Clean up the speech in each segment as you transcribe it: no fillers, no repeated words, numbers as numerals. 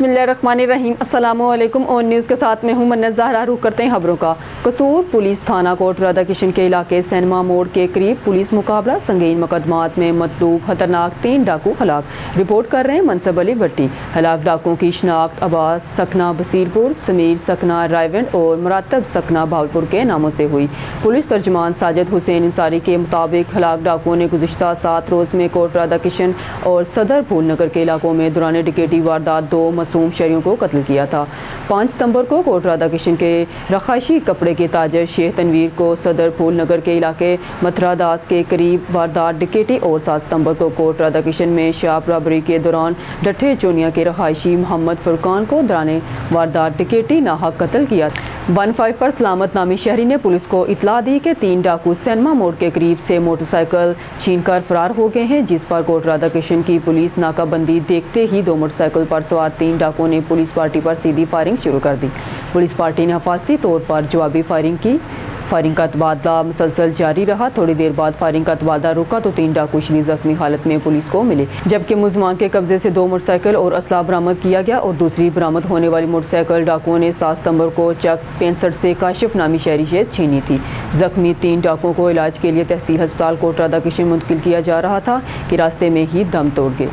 बिस्मिल्लाहिर्रहमानिर्रहीम। अस्सलाम वालेकुम। ऑन न्यूज़ के साथ मैं हूं मन्नत ज़हरा। रुख करते हैं खबरों का। कसूर पुलिस थाना कोट राधा किशन के इलाके सैनमा मोड़ के करीब पुलिस मुकाबला, संगीन मुकदमात में मतलूब खतरनाक 3 डाकू हलाक। रिपोर्ट कर रहे हैं मनसब अली भट्टी। हलाक डाकुओं की शनाख्त अब्बास सकना बसीरपुर, समीर सकना रायवंड और मुरातब सकना भावलपुर के नामों से हुई। पुलिस तर्जुमान साजिद हुसैन अंसारी के मुताबिक हलाक डाकुओं ने गुज़िश्ता 7 रोज़ में कोट राधा किशन और सदर फूल नगर के इलाकों में दौरान डिकेटी वारदात 2 मासूम शहरियों को कत्ल किया था। 5 सितंबर को कोट राधा किशन के रखाशी कपड़े के ताजर शेख तनवीर को सदर फूल नगर के इलाके मथुरा दास के करीब वारदात डिकेटी और 7 सितंबर को कोट राधा किशन में शाप रबरी के दौरान डठे चोनिया के रहायशी मोहम्मद फुरकान को दौरान वारदात डिकेटी नाहक कत्ल किया। 15 पर सलामत नामी शहरी ने पुलिस को इतला दी कि 3 डाकू सैनमा मोड़ के करीब से मोटरसाइकिल छीनकर फरार हो गए हैं, जिस पर कोट राधा किशन की पुलिस नाकाबंदी देखते ही 2 मोटरसाइकिल पर सवार 3 डाकुओं ने पुलिस पार्टी पर सीधी फायरिंग शुरू कर दी। पुलिस पार्टी ने हिफाजती तौर पर जवाबी फायरिंग की। फायरिंग का तबादला मुसलसल जारी रहा। थोड़ी देर बाद फायरिंग का तबादला रुका तो 3 डाकू शदीद जख्मी हालत में पुलिस को मिले, जबकि मुलजमान के कब्जे से 2 मोटरसाइकिल और असला बरामद किया गया और दूसरी बरामद होने वाली मोटरसाइकिल डाकुओं ने 7 सितंबर को चक 65 से काशिफ नामी शहरी से छीनी थी। जख्मी 3 डाकुओं को इलाज के लिए तहसील अस्पताल कोट राधा किशन मुंतकिल किया जा रहा था कि रास्ते में ही दम तोड़ गए।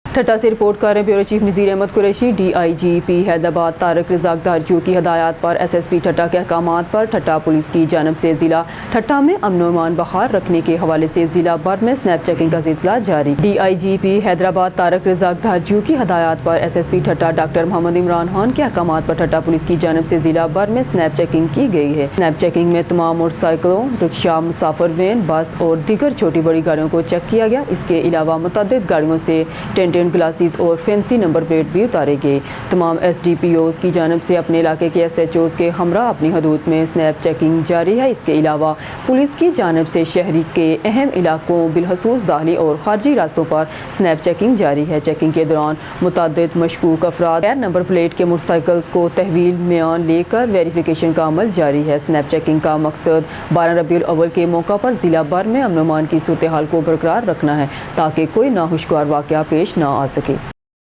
ठट्टा से रिपोर्ट कर रहे ब्यूरो चीफ नज़ीर अहमद कुरैशी। DIGP हैदराबाद तारक रज़ाक दारजू की हदायत पर SSP ठट्टा के अहकामात पर ठट्टा पुलिस की जानब से ज़िला ठट्टा में अमन व अमान बहाल रखने के हवाले से ज़िला भर में स्नैप चेकिंग का सिलसिला जारी। DIGP हैदराबाद तारक रज़ाक दारजू की हदायत पर SSP ठट्टा डॉक्टर मोहम्मद इमरान खान के अहकामात पर ठट्टा पुलिस की जानब से ज़िला भर में स्नैप चेकिंग की गई है। स्नैप चेकिंग में तमाम मोटरसाइकिलों, रिक्शा, मुसाफिर वैन, बस और दीगर छोटी बड़ी गाड़ियों को चेक किया गया। इसके अलावा मुतअद्दिद गाड़ियों से टेंटेड ग्लासेस और फैंसी नंबर प्लेट भी उतारे गए। तमाम SDPOs की जानब से अपने इलाके के SHOs के हमरा अपनी हदूद में स्नैप चेकिंग जारी है। इसके अलावा पुलिस की जानब से शहरी के अहम इलाकों बिलखसूस दाखिली और खारजी रास्तों पर स्नैप चेकिंग जारी है। चेकिंग के दौरान मुतअद्दिद मशकूक अफराद गैर नंबर प्लेट के मोटरसाइकिल्स को तहवील म्यान लेकर वेरिफिकेशन का अमल जारी है। स्नैप चेकिंग का मकसद 12 रबीउल अव्वल के मौका पर जिला भर में अमन अमान की सूरत हाल को बरकरार रखना है, ताकि कोई नाखुशगवार वाक़या पेश न आ सके।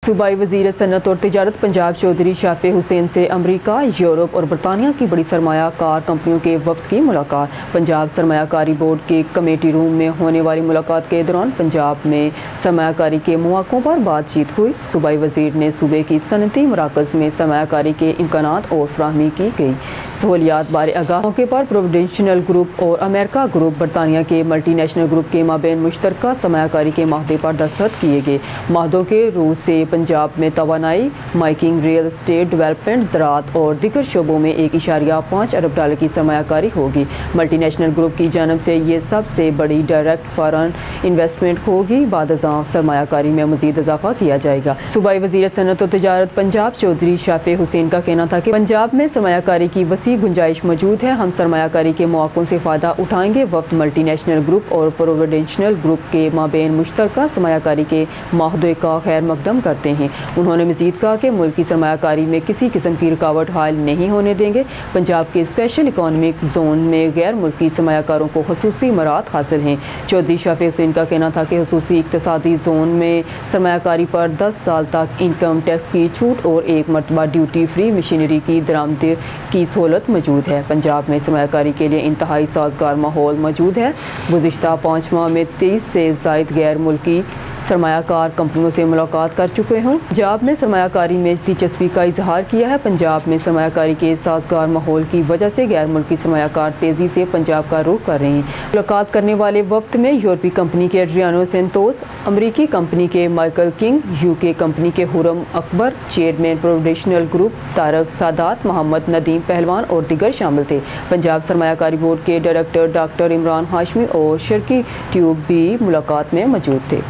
सूबाई वज़ीर सनअत और तिजारत पंजाब चौधरी शाफे हुसैन से अमरीका, यूरोप और बरतानिया की बड़ी सरमाया कार कंपनियों के वफ्द की मुलाकात। पंजाब सरमायाकारी बोर्ड के कमेटी रूम में होने वाली मुलाकात के दौरान पंजाब में सरमायाकारी के मौक़ों पर बातचीत हुई। सूबाई वज़ीर ने सूबे की सनती मराकज़ में सरमायाकारी के इम्कानात और फराहमी की गई सहूलियात बारे आगाह। मौके पर प्रोविडेंशियल ग्रुप और अमेरिका ग्रुप बरतानिया के मल्टी नेशनल ग्रुप के माबेन मुश्तरका सरमायाकारी के माहदे पर दस्तखत किए गए। माहदों के रूस से पंजाब में तवानाई, माइकिंग, रियल एस्टेट डेवलपमेंट, ज़राअत और दीगर शोबों में $1.5 अरब की सरमायाकारी होगी। मल्टी नेशनल ग्रुप की जानब से ये सबसे बड़ी डायरेक्ट फॉरेन इन्वेस्टमेंट होगी। बाद-अज़ां सरमायाकारी में मज़ीद इजाफा किया जाएगा। सूबाई वज़ीर सनअत और तिजारत पंजाब चौधरी शाफे हुसैन का कहना था कि पंजाब में सरमायाकारी की वसी गुंजाइश मौजूद है। हम सरमायाकारी के मौक़ों से फ़ायदा उठाएंगे। वक्त मल्टी नेशनल ग्रुप और प्रोविडेंशियल ग्रुप के माबेन मुश्तरका सरमायाकारी के माहदे का खैर मकदम करते हैं। उन्होंने मज़ीद कहा कि मुल्क की सरमायाकारी में किसी किस्म की रुकावट हाल नहीं होने देंगे। पंजाब के स्पेशल इकॉनमिक जोन में गैर मुल्की सरमायाकारों को खसूसी मराहत हासिल हैं। चौधरी शाफी हुसैन का कहना था कि खसूसी इक़्तिसादी जोन में सरमायाकारी पर 10 साल तक इनकम टैक्स की छूट और 1 मरतबा ड्यूटी फ्री मशीनरी की दरामद की सहूलत मौजूद है। पंजाब में सरमायाकारी के लिए इंतहाई साजगार माहौल मौजूद है। गुज़िश्ता 5 माह में 30 से ज़ायद गैर मुल्की सरमायाकार कंपनियों से मुलाकात कर चुके हूँ। पंजाब में सरमायाकारी में दिलचस्पी का इजहार किया है। पंजाब में सरमायाकारी के साजगार माहौल की वजह से गैर मुल्की सरमायाकार तेज़ी से पंजाब का रुख कर रहे हैं। मुलाकात करने वाले वक्त में यूरोपीय कंपनी के एड्रियानो सेंतोस, अमरीकी कंपनी के माइकल किंग, UK कंपनी के हुरम अकबर, चेयरमैन प्रोविडेंशियल ग्रुप तारक सादात, मोहम्मद नदीम पहलवान और दीगर शामिल थे। पंजाब सरमायाकारी बोर्ड के डायरेक्टर डॉक्टर इमरान हाशमी और शर्की ट्यूब भी मुलाकात में मौजूद थे।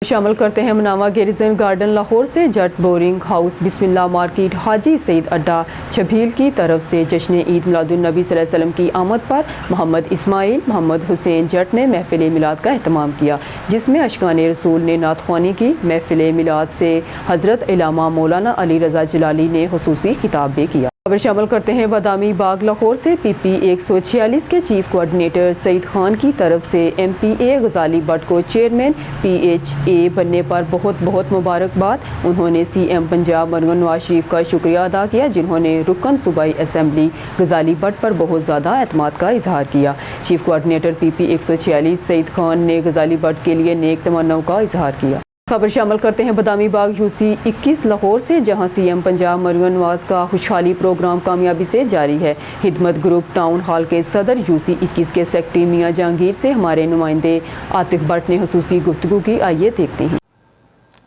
शामिल करते हैं मुनावा गैरिजन गार्डन लाहौर से जट बोरिंग हाउस बिस्मिल्लाह मार्केट हाजी सईद अड्डा छबील की तरफ से जश्न ईद मिलादुन्नबी सल्लल्लाहु अलैहि वसल्लम की आमद पर मोहम्मद इस्माइल मोहम्मद हुसैन जट ने महफिल मिलाद का एहतमाम किया, जिसमें अशकान रसूल ने नातख्वानी की। महफिल मिलाद से हज़रत इलामा मौलाना अली रज़ा जलाली ने खुसूसी खिताब भी किया। खबर शामिल करते हैं बादामी बाग लाहौर से PP 146 के चीफ कोऑर्डिनेटर सईद खान की तरफ से MPA गजाली भट्ट को चेयरमैन PHA बनने पर बहुत बहुत मुबारकबाद। उन्होंने CM पंजाब मरहूम नवाज शरीफ का शुक्रिया अदा किया जिन्होंने रुकन सूबाई असम्बली गजाली भट्ट पर बहुत ज़्यादा एतमाद का इजहार किया। Chief coordinator PP 146 Saeed Khan ने गजाली भट्ट के लिए नेक तमन्नाओं का इजहार किया। खबर शामिल करते हैं बादामी बाग UC 21 लाहौर से जहां CM पंजाब मरहूम नवाज का खुशहाली प्रोग्राम कामयाबी से जारी है। हिदमत ग्रुप टाउन हॉल के सदर UC 21 के सेक्रेटरी मियां जहांगीर से हमारे नुमाइंदे आतिफ भट्ट ने खुसूसी गुफ्तगू की। आइए देखते हैं।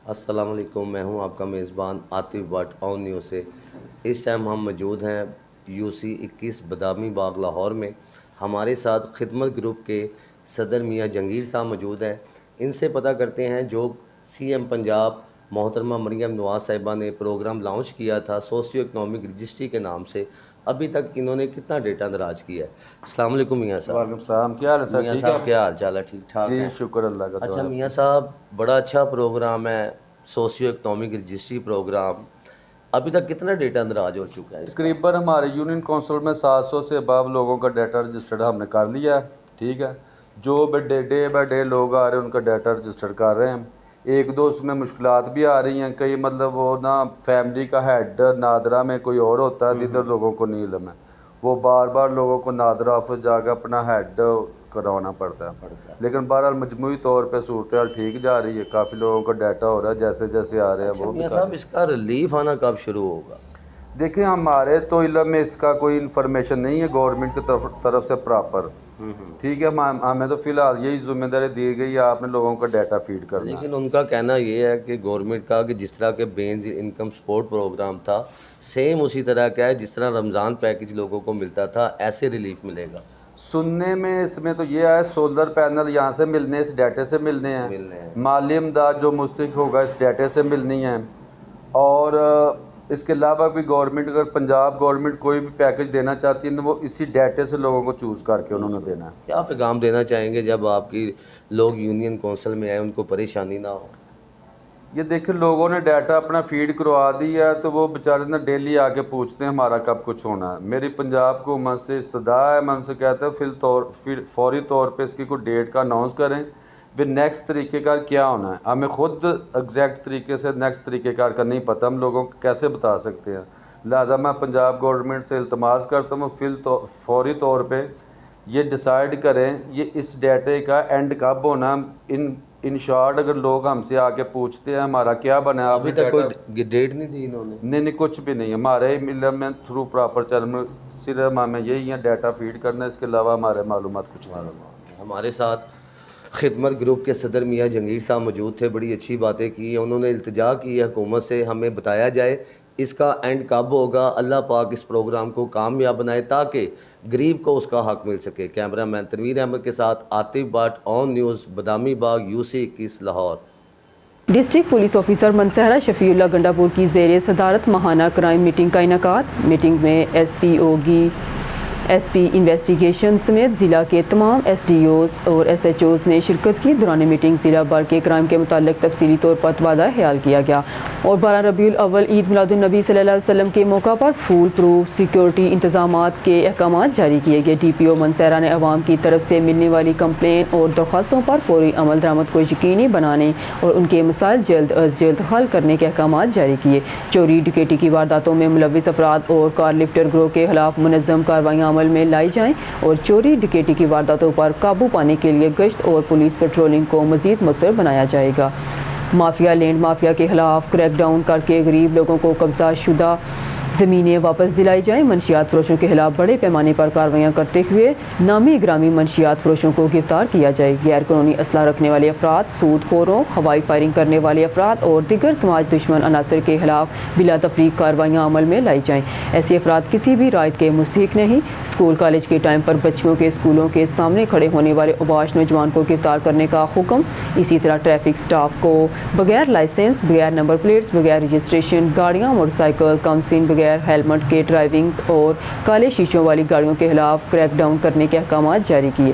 अस्सलाम वालेकुम, मैं हूं आपका मेज़बान आतिफ भट्ट ऑन न्यूज़ से। इस टाइम हम मौजूद हैं UC 21 बादामी बाग लाहौर में। हमारे साथ खिदमत ग्रुप के सदर मियां जहांगीर साहब मौजूद हैं। इनसे पता करते हैं जो CM पंजाब मोहतरमा मरियम नवाज साहिबा ने प्रोग्राम लॉन्च किया था सोशियो इकनॉमिक रजिस्ट्री के नाम से, अभी तक इन्होंने कितना डेटा दराज किया है। अस्सलाम वालेकुम मियां साहब। वालेकुम सलाम, क्या हाल है सर? मियां ठीक साहब है? क्या हाल चाल है? ठीक ठाक जी है, शुक्र अल्लाह का। अच्छा मियां साहब, बड़ा अच्छा प्रोग्राम है सोशियो इकनॉमिक रजिस्ट्री प्रोग्राम, अभी तक कितना डेटा दराज हो चुका है? तकरीबन हमारे यूनियन काउंसिल में 700 से अबव लोगों का डाटा रजिस्टर्ड हमने कर लिया है। ठीक है, जो डे बाय डे लोग आ रहे हैं उनका डाटा रजिस्टर कर रहे हैं। एक दो उसमें मुश्किलात भी आ रही हैं, कई मतलब वो ना फैमिली का हेड नादरा में कोई और होता है, इधर लोगों को नहीं इल्म है, वो बार बार लोगों को नादरा ऑफिस जाकर अपना हेड करवाना पड़ता है। लेकिन बहरहाल मजमूई तौर पे सूरत हाल ठीक जा रही है, काफ़ी लोगों का डाटा हो रहा है, जैसे जैसे आ रहे हैं वो मियां साहब, इसका रिलीफ आना कब शुरू होगा? देखिए, हमारे तो इल्म में इसका कोई इन्फॉर्मेशन नहीं है गवर्नमेंट की तरफ से प्रॉपर। ठीक है, हमें तो फिलहाल यही जिम्मेदारी दी गई है, आपने लोगों का डाटा फीड करना। लेकिन उनका कहना ये है कि गवर्नमेंट का कि जिस तरह के बेंज इनकम सपोर्ट प्रोग्राम था सेम उसी तरह का है, जिस तरह रमज़ान पैकेज लोगों को मिलता था ऐसे रिलीफ मिलेगा। सुनने में इसमें तो ये आया सोलर पैनल यहाँ से मिलने, इस डाटे से मिलने हैं, माली इमदाद जो मुस्तक होगा इस डाटे से मिलनी है। और इसके अलावा भी गवर्नमेंट, अगर पंजाब गवर्नमेंट कोई भी पैकेज देना चाहती है तो वो इसी डाटे से लोगों को चूज़ करके उन्होंने देना है। क्या पैगाम देना चाहेंगे जब आपकी लोग यूनियन काउंसिल में आए, उनको परेशानी ना हो? ये देखिए, लोगों ने डाटा अपना फीड करवा दिया है तो वो बेचारे ना डेली आके पूछते हैं हमारा कब कुछ होना है। मेरी पंजाब को हुकूमत से इस्तदा है, मैं उनसे कहता हूँ फिर फौरी तौर पे इसकी कोई डेट का अनाउंस करें, फिर नेक्स्ट तरीक़ेकार क्या होना है। हमें ख़ुद एग्जैक्ट तरीके से नेक्स्ट तरीक़ेकार का नहीं पता, हम लोगों को कैसे बता सकते हैं। लिहाजा मैं पंजाब गवर्नमेंट से इल्तमास करता हूँ फौरी तौर पर ये डिसाइड करें ये इस डाटे का एंड कब होना। इन शॉर्ट, अगर लोग हमसे आके पूछते हैं हमारा क्या बना, अभी तक कोई डेट नहीं दी इन्होंने? नहीं, कुछ भी नहीं। हमारे इल्म में थ्रू प्रॉपर चल सिर्फ हमें यही है डाटा फीड करना, इसके अलावा हमारे मालूमात कुछ नहीं। हमारे साथ खिदमत ग्रुप के सदर मियां जहांगीर साहब मौजूद थे। बड़ी अच्छी बातें की, उन्होंने इल्तिजा की है हुकूमत से हमें बताया जाए इसका एंड कब होगा। अल्लाह पाक इस प्रोग्राम को कामयाब बनाए ताकि गरीब को उसका हक मिल सके। कैमरामैन तनवीर अहमद के साथ Atif Bhatt on news Badami Bagh UC 21 Lahore. District police officer Mansehra Shafiullah Gandapur की ज़ेरे सदारत माहाना क्राइम मीटिंग का इनेकाद। मीटिंग में SP इन्वेस्टिगेशन समेत ज़िला के तमाम SDOs और SHOs ने शिरकत की। दौरान मीटिंग ज़िला भर के क्राइम के मुतालिक तफसीली तौर पर तबादला ख्याल किया गया और 12 रबीउल अव्वल ईद मिलादुन्नबी सल्लल्लाहु अलैहि वसल्लम के मौका पर फूल प्रूफ सिक्योरिटी इंतजामात के अहकाम जारी किए गए। DPO मनसहरा ने अवाम की तरफ से मिलने वाली कंप्लेन और दरख्वास्तों पर फौरी अमल दरामद को यकीनी बनाने और उनके मसाइल जल्द अज जल्द हल करने के अहकाम जारी किए। चोरी डकैती की वारदातों में मुलविस अफराद और कार लिफ्टर ग्रोह के खिलाफ मुनज़्ज़म कार्रवाइयाँ अमल में लाई जाएं और चोरी डकैती की वारदातों पर काबू पाने के लिए गश्त और पुलिस पेट्रोलिंग को मज़ीद मौसर बनाया जाएगा। माफिया लैंड माफिया के खिलाफ क्रैकडाउन करके गरीब लोगों को कब्जा शुदा ज़मीनें वापस दिलाई जाएँ। मंशियात फरोशों के खिलाफ बड़े पैमाने पर कार्रवाइयाँ करते हुए नामी ग्रामी मंशियात फरोशों को गिरफ्तार किया जाए। गैर कानूनी असला रखने वाले अफराद, सूदखोरों, हवाई फायरिंग करने वाले अफराद और दिगर समाज दुश्मन अनासर के खिलाफ बिला तफरीक कार्रवाइयाँ अमल में लाई जाएँ। ऐसे अफराद किसी भी रायत के मुस्तहिक नहीं। स्कूल कॉलेज के टाइम पर बच्चियों के स्कूलों के सामने खड़े होने वाले उबाश नौजवान को गिरफ्तार करने का हुक्म। इसी तरह ट्रैफिक स्टाफ को बगैर लाइसेंस, बगैर नंबर प्लेट्स, बगैर रजिस्ट्रेशन गाड़ियाँ, मोटरसाइकिल, कमसिन, बगैर हेलमेट के ड्राइविंग्स और काले शीशों वाली गाड़ियों के खिलाफ क्रैकडाउन करने के अहकाम जारी किए।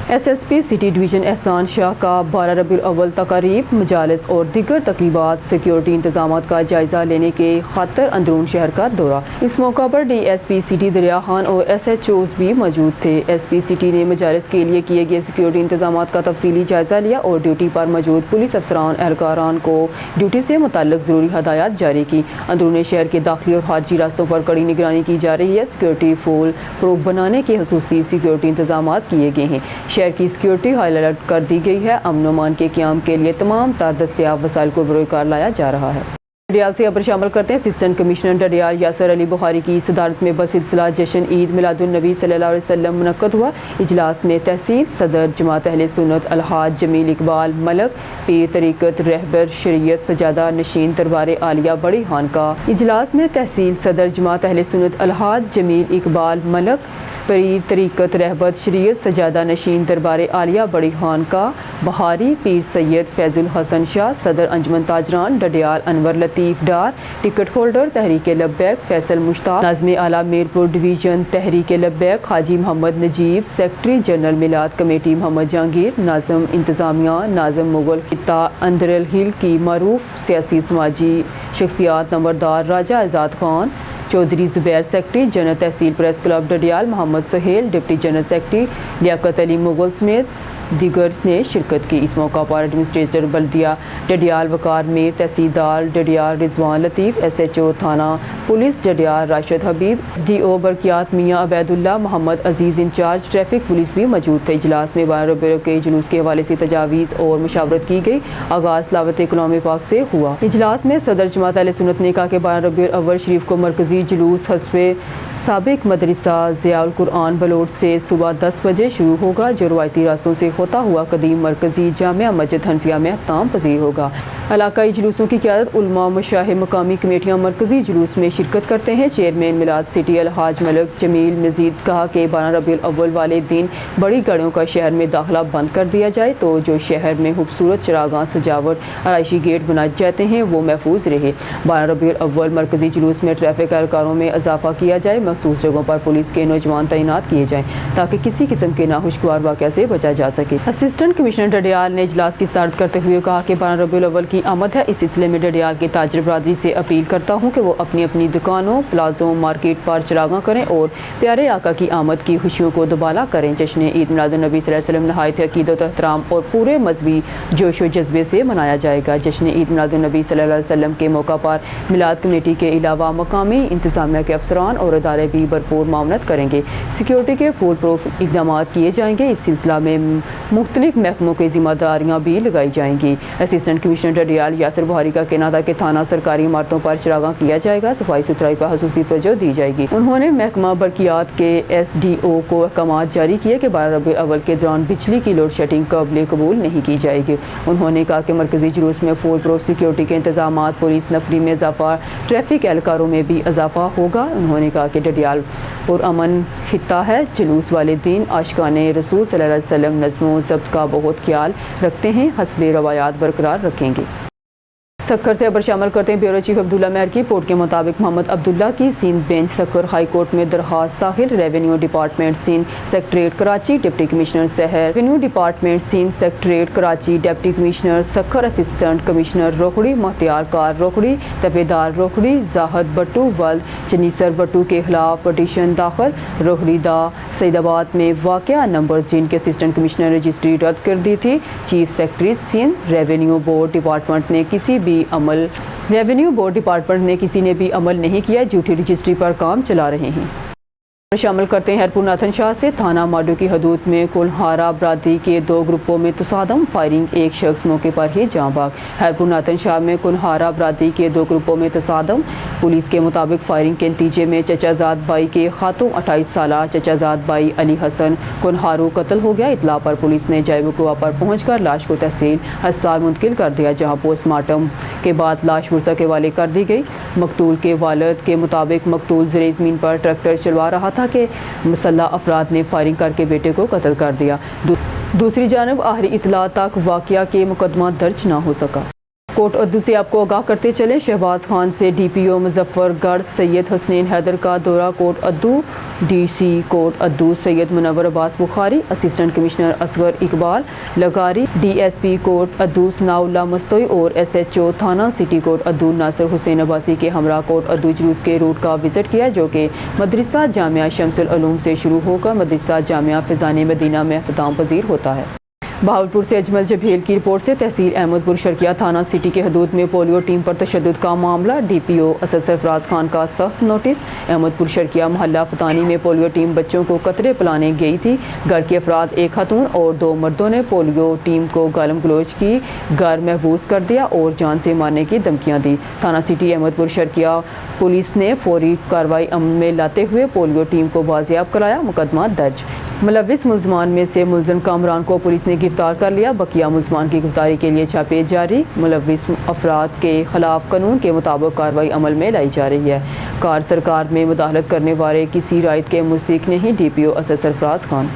SSP सिटी डिवीज़न एहसान शाह का 12 रबीउल अव्वल तकारीब, मजालिस और दीगर तकरीबात सिक्योरिटी इंतजामात का जायज़ा लेने के खातिर अंदरून शहर का दौरा। इस मौका पर DSP सिटी दरिया खान और SHOs भी मौजूद थे। SP सिटी ने मजालिस के लिए किए गए सिक्योरिटी इंतजामात का तफसीली जायज़ा लिया और ड्यूटी पर मौजूद पुलिस अफसरान एहलकारान को ड्यूटी से मुताल्लिक ज़रूरी हदायत जारी की। अंदरून शहर के दाखिली और खारजी रास्तों पर कड़ी निगरानी की जा रही है। सिक्योरिटी फुल प्रूफ बनाने के खुसूसी सिक्योरिटी इंतजामात किए गए हैं। शहर की सिक्योरिटी हाई अलर्ट कर दी गई है। अमन अमान के क़याम के लिए तमाम तार दस्तयाब वसाइल को बरोकार लाया जा रहा है। डडियाल से खबर शामिल करते हैं। असिस्टेंट कमिश्नर डडियाल यासर अली बुखारी की सदारत में बसिलसिला जश्न ईद मिलादुन्नबी सल्लल्लाहु अलैहि वसल्लम मुनक्कद हुआ। इजलास में तहसील सदर जमात अहले सुन्नत अलहाज जमील इकबाल मलक, पीर तरीक़त रहबर शरीयत सजादा नशीन दरबार आलिया बड़ी खानकाह। इजलास में तहसील सदर जमात अहले सुन्नत अलहाज जमील इकबाल मलक, पीर तरीक़त रहबर शरीयत सजादा नशीन दरबार आलिया बड़ी खानकाह बहारी, पीर सैयद फैजुल हसन शाह, सदर अंजमन ताजरान डडियाल अनवर लतीफ़ डार, टिकट होल्डर तहरीक लब्बैक फैसल मुश्ताक, नाज़िम आला Mirpur division Tehreek Labbaik Haji Mohammad Najeeb, secretary general मिलाद कमेटी मोहम्मद जहांगीर, नाज़िम इंतज़ामिया नाज़िम मुगल खित्ता अंदरल हिल की मरूफ सियासी समाजी शख्सियात नंबरदार राजा आज़ाद खान, चौधरी ज़ुबैर, सेक्रेटरी जनरल तहसील press club Dadyal Mohammad Sohail, deputy general secretary Liaquat Ali Mughal समेत दीगर ने शिरकत की। इस मौका पर एडमिनिस्ट्रेटर बल्दिया डडियाल वकार में तहसीलदार डडियाल रिजवान लतीफ़, SHO थाना पुलिस डडियाल राशिद हबीब, SDO बरकियात मियाँ अबैदुल्ला, मोहम्मद अजीज़ इंचार्ज ट्रैफिक पुलिस भी मौजूद थे। इजलास में 12 रबीउल के जुलूस के हवाले से तजावीज़ और मुशावरत की गई। आगाज़ लावत कलाम पाक से हुआ। इजलास में सदर जमात अहले सुन्नत ने कहा कि 12 रबीउल अव्वल शरीफ को मरकज़ी जुलूस हस्बे साबिक मदरसा ज़ियाउल कुरआन बलोच से सुबह 10 बजे शुरू होगा, जो रवायती रास्तों से होता हुआ कदीम मरकज़ी जामिया मस्जिद हनफिया में अख्ताम पजीर होगा। इलाकाई जुलूसों की क़यादत उलमा मशाइख मकामी कमेटियाँ मरकज़ी जुलूस में शिरकत करते हैं। चेयरमैन मिलाद सिटी अलहाज मलक जमील मजीद कहा कि 12 रबीउल अव्वल वाले दिन बड़ी गाड़ियों का शहर में दाखिला बंद कर दिया जाए, तो जो शहर में खूबसूरत चरागां सजावट आराइशी गेट बनाए जाते हैं वो महफूज रहे। 12 रबीउल अव्वल मरकज़ी जुलूस में ट्रैफिक एहलकारों में इजाफा किया जाए। मखसूस जगहों पर पुलिस के नौजवान तैनात किए जाएँ ताकि किसी किस्म के नाखुशगवार वाक़या से बचा जा सके। असिस्टेंट कमिश्नर डडियाल ने इजलास की सदारत करते हुए कहा कि 12 रबीउल अव्वल की आमद है। इस सिलसिले में डडियाल के ताजर बरादरी से अपील करता हूँ कि वो अपनी अपनी दुकानों प्लाजों मार्केट पर चरागां करें और प्यारे आका की आमद की खुशियों को दुबाला करें। जश्न ईद मिलादुन्नबी सल्लल्लाहु अलैहि वसल्लम नहायत अकीदत व एहतराम और पूरे मजहबी जोश व जज्बे से मनाया जाएगा। जश्न ईद मिलादुन्नबी सल्लल्लाहु अलैहि वसल्लम के मौका पर मिलाद कमेटी के अलावा मकामी इंतजामिया के अफसरान और अदारे भी भरपूर मामनत करेंगे। सिक्योरिटी के फुल प्रूफ इक़दाम किए जाएंगे। इस सिलसिला में मुख्तलिफ महकमों की जिम्मेदारियाँ भी लगाई जाएंगी। असिस्टेंट कमिश्नर डडियाल यासर बुखारी का कहना था कि थाना सरकारी इमारतों पर चरागां किया जाएगा, सफाई सुथराई पर खसूसी तवज्जो दी जाएगी। उन्होंने महकमा बरकियात के SDO को अहकाम जारी किए कि 12 रबीउल अव्वल के दौरान बिजली की लोड शेडिंग काबिल कबूल नहीं की जाएगी। उन्होंने कहा कि मरकजी जुलूस में फुल प्रूफ सिक्योरिटी के इंतजाम, पुलिस नफरी में इजाफा, ट्रैफिक एहलकारों में भी इजाफा होगा। उन्होंने कहा कि डडियाल पुरअमन खित्ता है। जुलूस वाले दिन आशिकाने रसूल सल्लल्लाहु अलैहि वसल्लम नज़्म व ज़ब्त का बहुत ख्याल रखते हैं, हस्बे रवायात बरकरार रखेंगे। सक्खर से खबर शामिल करते हैं। ब्यूरो चीफ अब्दुल्ला मेहर की रिपोर्ट के मुताबिक मोहम्मद अब्दुल्ला की Sindh bench Sukkur high court में दरखास्त दाखिल। Revenue department Sindh secretariat Karachi, deputy commissioner शहर revenue department Sindh secretariat Karachi, deputy commissioner Sukkur, assistant commissioner रोखड़ी, मुख्तियार कार रोखड़ी, तबेदार रोखड़ी, जाहद बट्टू वल चनीसर बट्टू के खिलाफ पटिशन दाखिल। रोखड़ी दा सईदाबाद में वाक़या नंबर जिनके असिस्टेंट कमिश्नर रजिस्ट्री रद्द कर दी थी। Chief secretary Sindh revenue board department ने किसी भी अमल नहीं किया, झूठी रजिस्ट्री पर काम चला रहे हैं। शामिल करते हैं हरपुर नाथन शाह से। थाना माडू की हदूद में कुल्हारा बरादरी के 2 ग्रुपों में तसादम, फायरिंग, एक शख्स मौके पर ही जाँ भाग। हरपुर नाथन शाह में कुल्हारा बरादरी के 2 ग्रुपों में तसादम। पुलिस के मुताबिक फायरिंग के नतीजे में चचाजाद बाई के खातून 28 साला चचाजाद बाई अली हसन कुल्हारू कत्ल हो गया। इतला पर पुलिस ने जाए वक़ुआ पर पहुँचकर लाश को तहसील अस्पताल मुंतकिल कर दिया, जहाँ पोस्टमार्टम के बाद लाश मुर्सा के हवाले कर दी गई। मकतूल के वालिद के मुताबिक मकतूल ज़ेरे ज़मीन पर ट्रैक्टर चलवा रहा था कि मुसल्लह अफराद ने फायरिंग करके बेटे को कत्ल कर दिया। दूसरी जानब आखिरी इतला तक वाक़या के मुकदमा दर्ज न हो सका। कोट अद्दू से आपको आगाह करते चले, शहबाज खान से डीपीओ मुजफ्फरगढ़ सैयद हसनैन हैदर का दौरा Kot Addu. DC Kot Addu Syed Munawar Abbas Bukhari, assistant commissioner Asghar Iqbal लगारी, डीएसपी कोट अद्दू सनाउल्लाह मस्तोई और एसएचओ थाना सिटी कोट अद्दू नासिर हुसैन अब्बासी के हमरा कोट अद्दू जुलूस के रूट का विजिट किया, जो कि मदरसा जामिया शम्सुल उलूम से शुरू होकर मदरसा जामिया फिजान मदीना में अख्ताम पजीर होता है। बहावलपुर से अजमल जबेल की रिपोर्ट से तहसील अहमदपुर शर्किया थाना सिटी के हदूद में पोलियो टीम पर तशद्दुद का मामला, डीपीओ असद सरफराज खान का सख्त नोटिस। अहमदपुर शर्किया मोहल्ला फतानी में पोलियो टीम बच्चों को कतरे पिलाने गई थी। घर के अफराद एक खातून और 2 मर्दों ने पोलियो टीम को गालम गलोच की, घर महबूस कर दिया और जान से मारने की धमकियां दी। थाना सिटी अहमदपुर शर्किया पुलिस ने फौरी कार्रवाई अमल में लाते हुए पोलियो टीम को बाजियाब कराया, मुकदमा दर्ज। मुलविस मुलजमान में से मुलजिम कामरान को पुलिस ने गिरफ्तार कर लिया, बकिया मुलजमान की गिरफ्तारी के लिए छापे जारी। मुलविस अफराद के खिलाफ कानून के मुताबिक कार्रवाई अमल में लाई जा रही है। कार सरकार में मुदाखलत करने वाले किसी रायत के मुस्तक नहीं, डीपीओ असद सरफराज खान।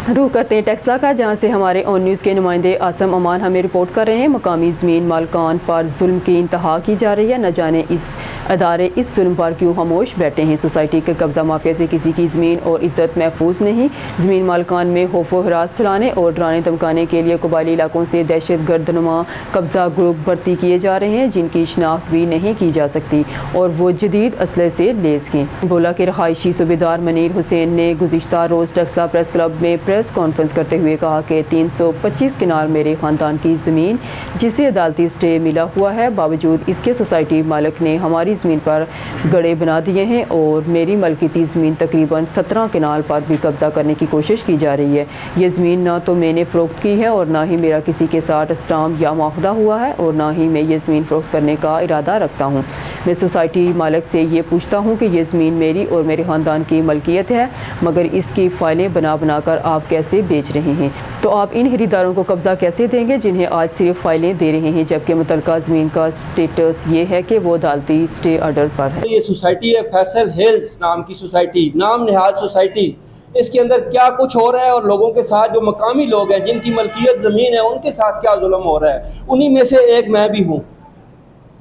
रुख करते हैं टेक्सला का, जहां से हमारे ऑन न्यूज़ के नुमाइंदे आसम अमान हमें रिपोर्ट कर रहे हैं। मकामी ज़मीन मालकान पर जुल्म की इंतहा की जा रही है, न जाने इस अदारे इस जुल्म पर क्यों खामोश बैठे हैं। सोसाइटी के कब्ज़ा माफिया से किसी की ज़मीन और इज़्ज़त महफूज नहीं। ज़मीन मालकान में खौफ व हरास फैलाने और डराने धमकाने के लिए कबायली इलाकों से दहशत गर्दनुमा कब्ज़ा ग्रुप भर्ती किए जा रहे हैं, जिनकी शनाख्त भी नहीं की जा सकती और वो जदीद असले से लेस हैं। बोला के रहायशी सूबेदार मनीर हुसैन ने गुज़िश्ता रोज़ टेक्सला प्रेस क्लब में प्रेस कॉन्फ्रेंस करते हुए कहा कि 325 कनाल मेरे ख़ानदान की ज़मीन जिसे अदालती स्टे मिला हुआ है, बावजूद इसके सोसाइटी मालिक ने हमारी ज़मीन पर गड़े बना दिए हैं और मेरी मलकियती ज़मीन तकरीबन 17 कनाल पर भी कब्ज़ा करने की कोशिश की जा रही है। ये ज़मीन ना तो मैंने फ़रोख्त की है और ना ही मेरा किसी के साथ स्टाम्प या मुआहदा हुआ है और ना ही मैं ये ज़मीन फ़रोख्त करने का इरादा रखता हूँ। मैं सोसाइटी मालिक से ये पूछता हूँ कि ये ज़मीन मेरी और मेरे ख़ानदान की मलकियत है, मगर इसकी फ़ाइलें बना कर आप कैसे बेच रहे हैं? तो आप इन खरीदारों को कब्ज़ा कैसे देंगे जिन्हें आज सिर्फ फ़ाइलें दे रहे हैं, जबकि मुतल्लिका ज़मीन का स्टेटस ये है कि वो अदालती स्टे ऑर्डर पर है। ये सोसाइटी है फैसल हिल्स नाम की सोसाइटी, नाम निहाद सोसाइटी। इसके अंदर क्या कुछ हो रहा है और लोगों के साथ जो मकामी लोग हैं जिनकी मलकियत ज़मीन है उनके साथ क्या जुल्म हो रहा है, उन्हीं में से एक मैं भी हूँ।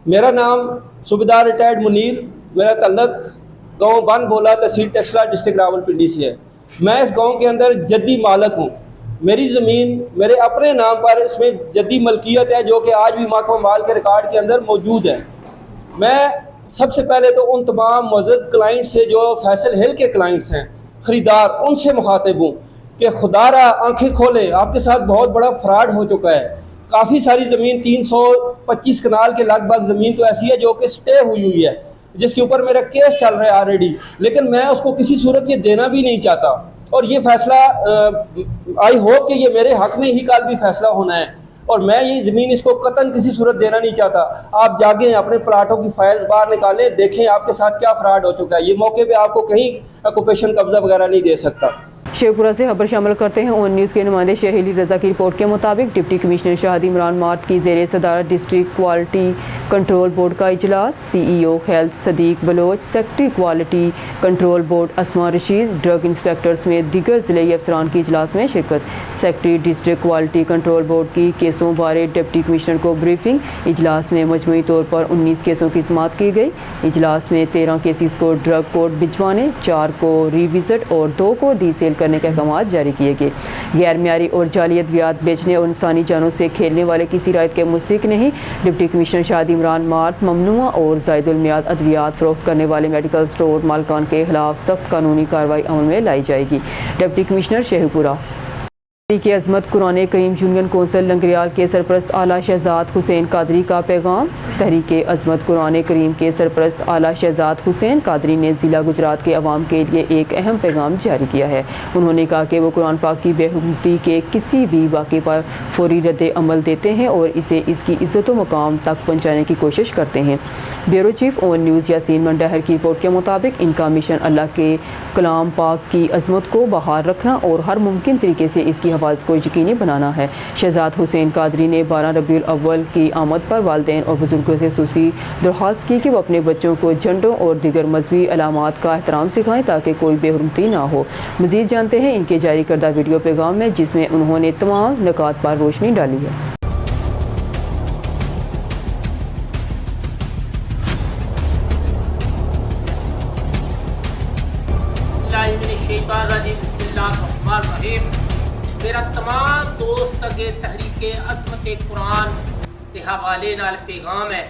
मेरा नाम सूबेदार रिटायर्ड मुनीर, मेरा तल्लक गांव बन भोला तहसील टेक्सला डिस्ट्रिक्ट रावलपिंडी से है। मैं इस गांव के अंदर जद्दी मालिक हूँ। मेरी ज़मीन मेरे अपने नाम पर इसमें जद्दी मलकियत है जो कि आज भी महकमा माल के रिकॉर्ड के अंदर मौजूद है। मैं सबसे पहले तो उन तमाम मुअज़्ज़ज़ क्लाइंट से जो फैसल हिल के क्लाइंट्स हैं, ख़रीदार, उनसे मुखातिब हूँ कि खुदारा आंखें खोलें, आपके साथ बहुत बड़ा फ्रॉड हो चुका है। काफ़ी सारी ज़मीन 325 कनाल के लगभग ज़मीन तो ऐसी है जो कि स्टे हुई है, जिसके ऊपर मेरा केस चल रहा है ऑलरेडी, लेकिन मैं उसको किसी सूरत ये देना भी नहीं चाहता। और ये फ़ैसला आई होप कि ये मेरे हक़ में ही कल भी फ़ैसला होना है और मैं ये ज़मीन इसको कतन किसी सूरत देना नहीं चाहता। आप जाके अपने प्लाटों की फाइल बाहर निकालें, देखें आपके साथ क्या फ्रॉड हो चुका है। ये मौके पे आपको कहीं ऑक्यूपेशन कब्ज़ा वगैरह नहीं दे सकता। शेखपुरा से खबर शामिल करते हैं। ऑन न्यूज़ के नुमाइंदे शहीली रजा की रिपोर्ट के मुताबिक deputy commissioner Shahid Imran mart की ज़ेर सदारत डिस्ट्रिक्ट क्वालिटी कंट्रोल बोर्ड का इजलास, CEO health Sadiq Baloch, secretary quality control board Asma Rashid, drug inspector समेत दीगर ज़िले अफसरान की इजलास में शिरकत। Secretary district quality control board की केसों बारे डिप्टी कमिश्नर को ब्रीफिंग। इजलास में मजमूई तौर पर 19 केसों की समाअत की गई। इजलास में 13 केसेस को ड्रग कोर्ट भिजवाने, 4 को रिविज़िट और 2 को डीसेल करने के अहकाम जारी किए गए। गैर मियारी और जाली अद्वियात बेचने और इंसानी जानों से खेलने वाले किसी रायत के मुस्तहिक नहीं। डिप्टी कमिश्नर शाहद इमरान मार्ट ममनुआ और ज़ायदुल मियाद अद्वियात फ़रोख्त करने वाले मेडिकल स्टोर मालकान के खिलाफ सख्त कानूनी कार्रवाई अमल में लाई जाएगी। Deputy commissioner Sheikhupura. तहरीक अज़मत कुरान करीम यूनियन कौंसिल लंगरियाल के सरपरस्त आला शहजाद हुसैन कादरी का पैगाम। तहरीक अज़मत कुरान करीम के सरपरस्त आला शहजाद हुसैन कादरी ने ज़िला गुजरात के अवाम के लिए एक अहम पैगाम जारी किया है। उन्होंने कहा कि वो कुरान पाक की बेहुरमती के किसी भी वाक़े पर फौरी रद्द अमल देते हैं और इसे इसकी इज़्ज़त व मकाम तक पहुँचाने की कोशिश करते हैं। Bureau chief on news Yasin Mandhar की रिपोर्ट के मुताबिक इनका मिशन अल्लाह के कलाम पाक की अज़मत को बहाल रखना और हर मुमकिन तरीके से इसकी हफाजत को यकीनी बनाना है। शहजाद हुसैन कादरी ने 12 रबीउल अव्वल की आमद पर वालिदैन और बुजुर्गों से खुसूसी दरख्वास्त की कि वो अपने बच्चों को झंडों और दीगर मजहबी अलामात का एहतराम सिखाएं ताकि कोई बेहुरमती ना हो। मज़ीद जानते हैं इनके जारी करदा वीडियो पैगाम में, जिसमें उन्होंने तमाम नुकात पर रोशनी डाली है। रहीम। मेरा तमाम दोस्त अगे तहरीक अज़मत कुरान के हवाले नाल पैगाम है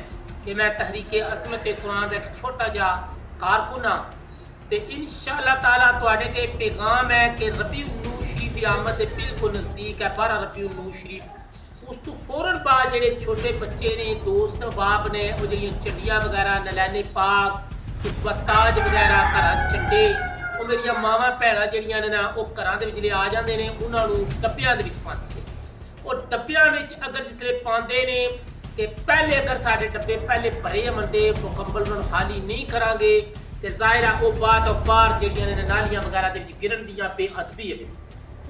कि मैं तहरीक अज़मत कुरान का एक छोटा जिहा कारकुन हाँ ते इंशाअल्लाह ताला तुहाडे ते पैगाम है कि रबीउल नूर शरीफ की आमद बिल्कुल नज़दीक है। 12 रबीउल नूर शरीफ उस तो फौरन बाद जेडे छोटे बच्चे ने दोस्त बाप ने वो जी चंडियाँ वगैरह नलैने पाक ताज वगैरह घर चंडे वो मेरिया मावां भैणां ਜਿਹੜੀਆਂ ਨੇ ना वो घरां दे विच ले आ जांदे ने उन्हां नूं डब्बियां दे विच पांदे और डब्बियां विच अगर जिसले पांदे ने ते पहले अगर साडे डब्बे पहले भरे मंदे मुकम्मल उन्हां नूं खाली नहीं करांगे ते ज़ाहिर है वो बात बाहर ਜਿਹੜੀਆਂ ने नालियां वगैरह दे विच गिरन दियां बेअदबी है।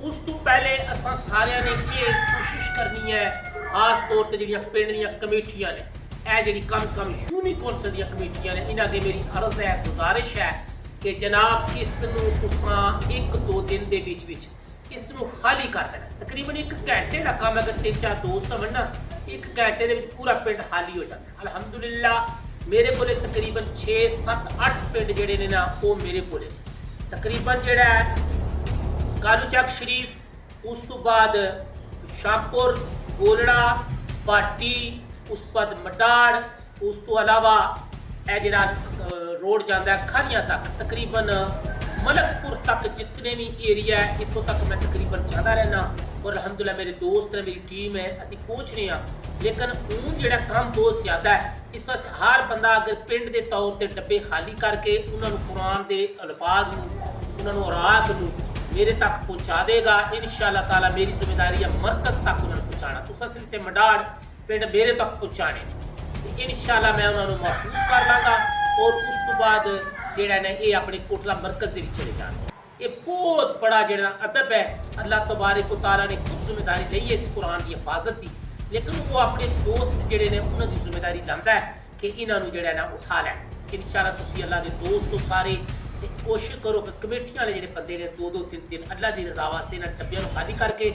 उस तो पहले असां सारिਆਂ ने ये कोशिश करनी है खास तौर ते ਜਿਹੜੀਆਂ पिंड ਦੀਆਂ कमेटियां ने ਇਹ ਜਿਹੜੀ कम से कम यूनिक कौंसल ਦੀਆਂ कमेटियां ने इन्हां दे मेरी अर्ज़ है गुजारिश है कि जनाब इस नूं तुसां 1-2 दिन दे विच इस नूं खाली कर देना। तकरीबन 1 घंटे का काम अगर 3-4 दोस्त होवन ना 1 घंटे दे विच पूरा पिंड खाली हो जाता। अल्हम्दुलिल्लाह मेरे को तकरीबन 6-7-8 पिंड जेडे ने ना वो मेरे को तकरीबन जेड़ा कालू चक शरीफ उस तो बाद शाहपुर गोलड़ा पाटी उस बाद मडाड़ उस तो अलावा यह जरा रोड जाता है खारियां तक तकरीबन मलकपुर तक जितने भी एरिया है इतों तक मैं तकरीबन जाता रहना और अल्हम्दुलिल्लाह मेरे दोस्त ने मेरी टीम है असी पहुँच रहे हैं। लेकिन हूँ जो काम बहुत ज़्यादा है इस वास्ते हर बंदा अगर पिंड के तौर पर डब्बे खाली करके उन्होंने कुरान के अल्फाज उन्होंने रात मेरे तक पहुँचा देगा इंशाअल्लाह ताला मेरी जिम्मेदारी है मरकज़ तक उन्होंने पहुँचाना। तुसां सिर्फ ते मडाड़ पिंड मेरे तक पहुँचाने इंशाअल्लाह मैं उन्होंने महफूज कर लाँगा और उस तो बाद जेड़ा ने ये अपने कोटला मरकज़ के चले जाने। ये बहुत बड़ा जेड़ा अदब है अल्लाह तबारक व तआला ने खुद जिम्मेदारी ली है इस कुरान की हिफाजत की लेकिन वो अपने दोस्त जेड़े ने उन्होंने जिम्मेदारी लाता है कि इन्हों जेड़ा ना उठा लैन। इंशाअल्लाह तुसीं अल्लाह के दोस्त तो सारे कोशिश करो कि कमेटियां वाले जेड़े बंदे ने 2-2 3-3 अल्लाह की रज़ा वास्ते इन्हां डब्बियां नूं खाली करके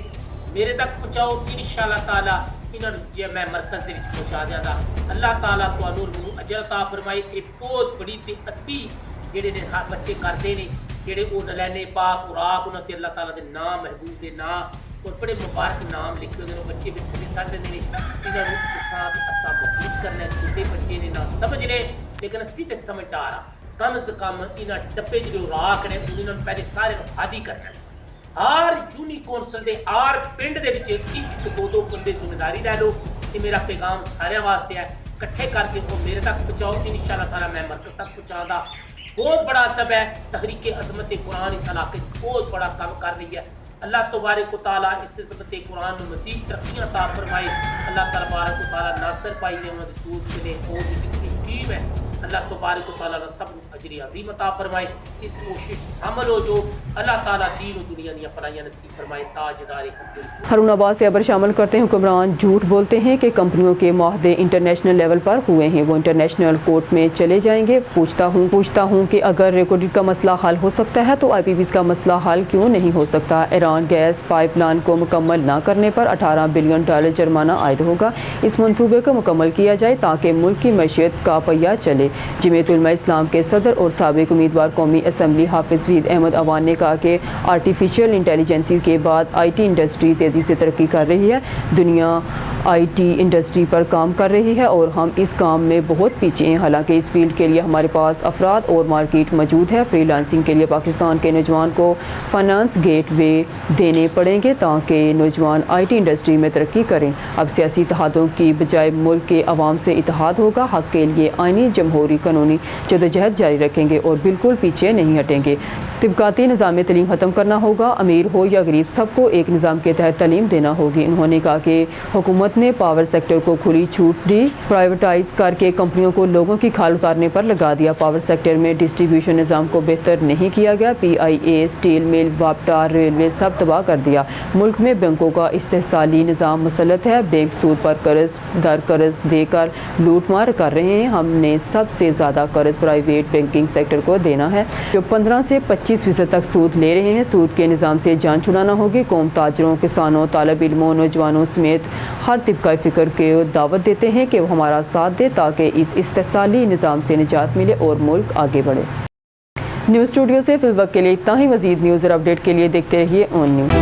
मेरे तक पहुँचाओ इंशाअल्लाह ताला इन्हों जे मैं मरकज़ के पहुँचा देंगा। अल्लाह ताला तुहानूं अजर अता फरमाए। ये बहुत बड़ी बेअदबी जेड़े ने बच्चे करते हैं जेड़े वो नलैने पाक उराक उन्होंने अल्लाह ताला के नाम महबूब के नाम और बड़े मुबारक नाम लिखे होंगे बच्चे भी सड़ देंगे इन्होंने असा महफूज करना छोटे बच्चे ने ना समझ रहे लेकिन असी तो समझदार हाँ कम से कम इन्होंने डब्बे जो राख ने उन्होंने पहले सारे खाली करना। हर यूनिक कौंसल के हर पिंड के 1-2 बंदे जिम्मेदारी लै लो तो मेरा पैगाम सारे वास्ते है इकट्ठे करके वो मेरे तक पहुँचाओ इंशाअल्लाह ताला मैं मरकज़ तक पहुँचाऊंगा। बहुत बड़ा अदब है तहरीक अज़मत कुरान इस इलाके बहुत बड़ा काम कर रही है। अल्लाह तबारक व तआला इस अज़मत कुरान में मज़ीद तरक्कियां अता फरमाए। अल्लाह तबारक व तआला नासिर भाई ने उन्होंने दोस्त ने और भी जितनी टीम है अल्लाह तबारक व तआला सब अजर अज़ीम अता फरमाए। इस कोशिश शामिल हो जो अल्लाह ताला दीन और दुनिया दी भलाइयां नसीब फरमाए। ताजदार हारून अब्बास से खबर शामिल करते हैं। हुक्मरान झूठ बोलते हैं कि कंपनियों के माहदे इंटरनेशनल लेवल पर हुए हैं, वो इंटरनेशनल कोर्ट में चले जाएंगे। पूछता हूँ कि अगर रिकॉर्डेड का मसला हल हो सकता है तो IPPs का मसला हल क्यों नहीं हो सकता। ईरान गैस पाइपलाइन को मुकम्मल न करने पर $18 बिलियन जुर्माना आयद होगा। इस मंसूबे को मुकम्मल किया जाए ताकि मुल्क की मैशियत का पहिया चले। जमीयत उलमा इस्लाम के सदर और साबिक उम्मीदवार कौमी असम्बली हाफिज़ वहीद अहमद अवान ने कहा कि आर्टिफिशियल इंटेलिजेंसी के बाद IT इंडस्ट्री तेज़ी से तरक्की कर रही है। दुनिया IT इंडस्ट्री पर काम कर रही है और हम इस काम में बहुत पीछे हैं। हालांकि इस फील्ड के लिए हमारे पास अफराद और मार्केट मौजूद है। फ्रीलांसिंग के लिए पाकिस्तान के नौजवान को फाइनेंस गेटवे देने पड़ेंगे ताकि नौजवान IT इंडस्ट्री में तरक्की करें। अब सियासी इत्तेहादों की बजाय मुल्क के अवाम से इत्तेहाद होगा। हक़ के लिए आइनी जमहूरी कानूनी जदोजहद जारी रखेंगे और बिल्कुल पीछे नहीं हटेंगे। तिब्बकाती निज़ाम तलीम ख़त्म करना होगा। अमीर हो या गरीब सबको एक निज़ाम के तहत तालीम देना होगी। उन्होंने कहा कि हुकूमत ने पावर सेक्टर को खुली छूट दी, प्राइवेटाइज करके कंपनियों को लोगों की खाल उतारने पर लगा दिया। पावर सेक्टर में डिस्ट्रीब्यूशन निज़ाम को बेहतर नहीं किया गया। PIA, स्टील मिल, वापटा, रेलवे सब तबाह कर दिया। मुल्क में बैंकों का इस्तेहसाली निज़ाम मुसलत है। बैंक सूद पर कर्ज दर कर्ज देकर लूट मार कर रहे हैं। हमने सबसे ज़्यादा कर्ज प्राइवेट बैंकिंग सेक्टर को देना है जो 15 से 25% तक सूद ले रहे हैं। सूद के निज़ाम से जान छुड़ाना होगी। कौम ताजरों, किसानों, तालिब इल्मों, नौजवानों समेत हर तिब्का फ़िक्र के दावत देते हैं कि वो हमारा साथ दे ताकि इस इस्तेहसाली निज़ाम से निजात मिले और मुल्क आगे बढ़े। न्यूज़ स्टूडियो से फिल वक्त के लिए इतना ही। मज़ीद न्यूज़ और अपडेट के लिए देखते रहिए ऑन न्यूज़।